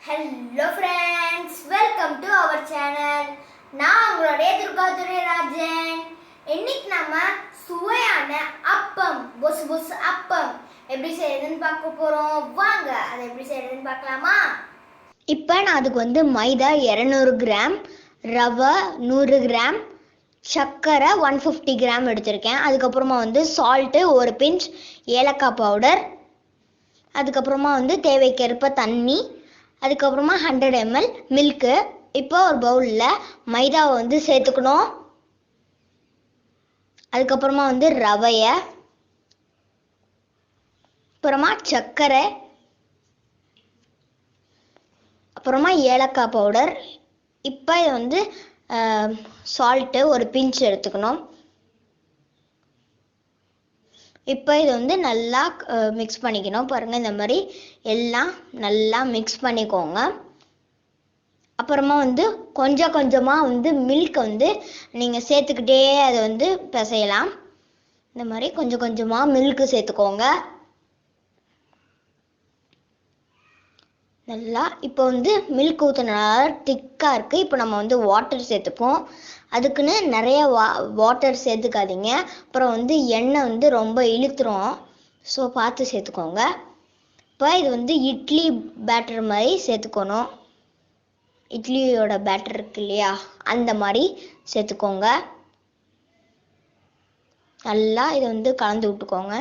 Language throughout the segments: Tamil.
Hello friends, welcome to our channel. நான் உங்களுடைய துர்கா துரைராஜன். இன்னைக்கு நாம சுவையான அப்பம், பொஸ் அப்பம் எப்படி செய்யறதுன்னு பார்க்க போறோம். வாங்க அதை எப்படி செய்யறதுன்னு பார்க்கலாமா? இப்போ நான் அதுக்கு மைதா 200 கிராம், ரவை 100 கிராம், சர்க்கரை 150 கிராம் எடுத்திருக்கேன். அதுக்கப்புறமா சால்ட்டு ஒரு பிஞ்ச், ஏலக்காய் பவுடர், அதுக்கப்புறமா தேவைக்கேற்ப தண்ணி, அதுக்கப்புறமா 100 ml மில்க்கு. இப்போ ஒரு பவுலில் மைதாவை சேர்த்துக்கணும். அதுக்கப்புறமா ரவையை, அப்புறமா சர்க்கரை, அப்புறமா ஏலக்காய் பவுடர். இப்போ இது சால்ட்டு ஒரு பிஞ்ச் எடுத்துக்கணும். இப்போ இது நல்லா மிக்ஸ் பண்ணிக்கணும். பாருங்கள், இந்த மாதிரி எல்லாம் நல்லா மிக்ஸ் பண்ணிக்கோங்க. அப்புறமா கொஞ்சம் கொஞ்சமாக மில்க் நீங்கள் சேர்த்துக்கிட்டே அதை பிசையலாம். இந்த மாதிரி கொஞ்சம் கொஞ்சமாக மில்க்கு சேர்த்துக்கோங்க நல்லா. இப்போ மில்க் ஊற்றினால திக்காக இருக்குது. இப்போ நம்ம வாட்டர் சேர்த்துப்போம். அதுக்குன்னு நிறைய வாட்டர் சேர்த்துக்காதீங்க, அப்புறம் எண்ணெய் ரொம்ப இழுத்துரும். ஸோ பார்த்து சேர்த்துக்கோங்க. இப்போ இது இட்லி பேட்டர் மாதிரி சேர்த்துக்கணும். இட்லியோட பேட்டர் இருக்கு இல்லையா, அந்த மாதிரி சேர்த்துக்கோங்க. நல்லா இதை கலந்து விட்டுக்கோங்க.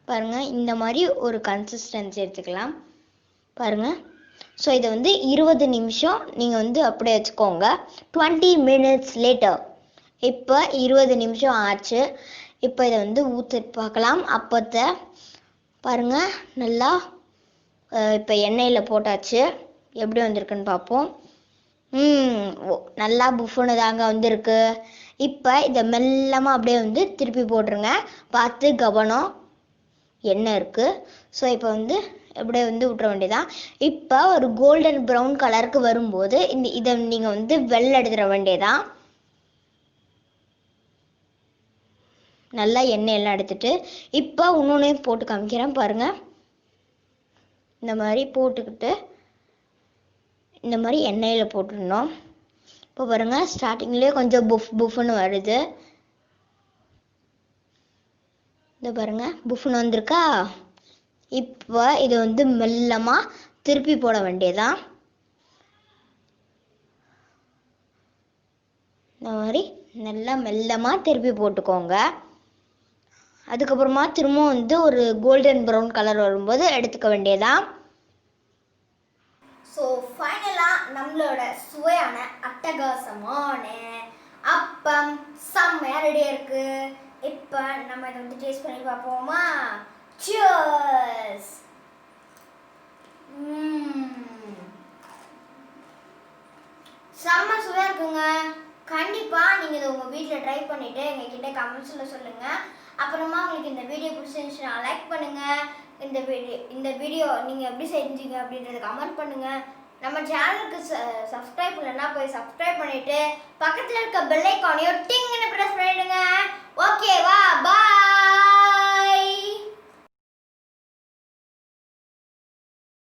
பாருங்கள், இந்த மாதிரி ஒரு கன்சிஸ்டன்சி எடுத்துக்கலாம். பாருங்கள். ஸோ இதை 20 நிமிஷம் நீங்கள் அப்படியே வச்சுக்கோங்க. 20 minutes later. இப்போ 20 நிமிஷம் ஆச்சு. இப்போ இதை ஊற்றி பார்க்கலாம். அப்போத்தை பாருங்கள், நல்லா இப்போ எண்ணெயில் போட்டாச்சு. எப்படி வந்திருக்குன்னு பார்ப்போம். நல்லா புஃப்னு தாங்க வந்திருக்கு. இப்போ இதை மெல்லமாக அப்படியே திருப்பி போட்டுருங்க. பார்த்து கவனம், எண்ணெய் இருக்குது. ஸோ இப்போ அப்படியே விட்டுற வேண்டியதான். இப்போ ஒரு கோல்டன் ப்ரௌன் கலருக்கு வரும்போது இதை நீங்கள் வெள்ளை எடுத்துட வேண்டியதான். நல்லா எண்ணெயெல்லாம் எடுத்துட்டு இப்போ இன்னொன்னையும் போட்டு காமிக்கிறேன். பாருங்கள், இந்த மாதிரி போட்டுக்கிட்டு இந்த மாதிரி எண்ணெயில் போட்டுடணும். இப்போ பாருங்கள், ஸ்டார்டிங்லேயே கொஞ்சம் புஃப்னு வருது. இந்த பாருங்கள், புஃப்னு வந்திருக்கா. இப்போ இது மெல்லமாக திருப்பி போட வேண்டியதான். இந்த மாதிரி நல்லா மெல்லமாக திருப்பி போட்டுக்கோங்க. அதுக்கப்புறமா திரும்ப ஒரு கோல்டன் ப்ரௌன் கலர் வரும்போது எடுத்துக்க வேண்டியதான். ஸோ ஃபைனலாக நம்மளோட சுவையான அட்டகாசமான அப்பம் செம்மையாக ரெடியாக இருக்குது. இப்போ நம்ம இதை டேஸ்ட் பண்ணி பார்ப்போமா? Cheers! செம்ம சுவையாக இருக்குங்க. கண்டிப்பாக நீங்கள் இதை உங்கள் வீட்டில் ட்ரை பண்ணிவிட்டு எங்ககிட்ட கமெண்ட்ஸில் சொல்லுங்கள். அப்புறமா உங்களுக்கு இந்த வீடியோ பிடிச்சிருந்துச்சுன்னா லைக் பண்ணுங்கள். இந்த வீடியோ நீங்கள் எப்படி செஞ்சீங்க அப்படின்றத கமெண்ட் பண்ணுங்கள். நம்ம சேனலுக்கு சப்ஸ்கிரைப் பண்ணலன்னா போய் சப்ஸ்கிரைப் பண்ணிவிட்டு பக்கத்தில் இருக்க பெல் ஐக்கானையும் டிங்னு ப்ரெஸ் பண்ணிவிடுங்க. ஓகேவா? பாய்.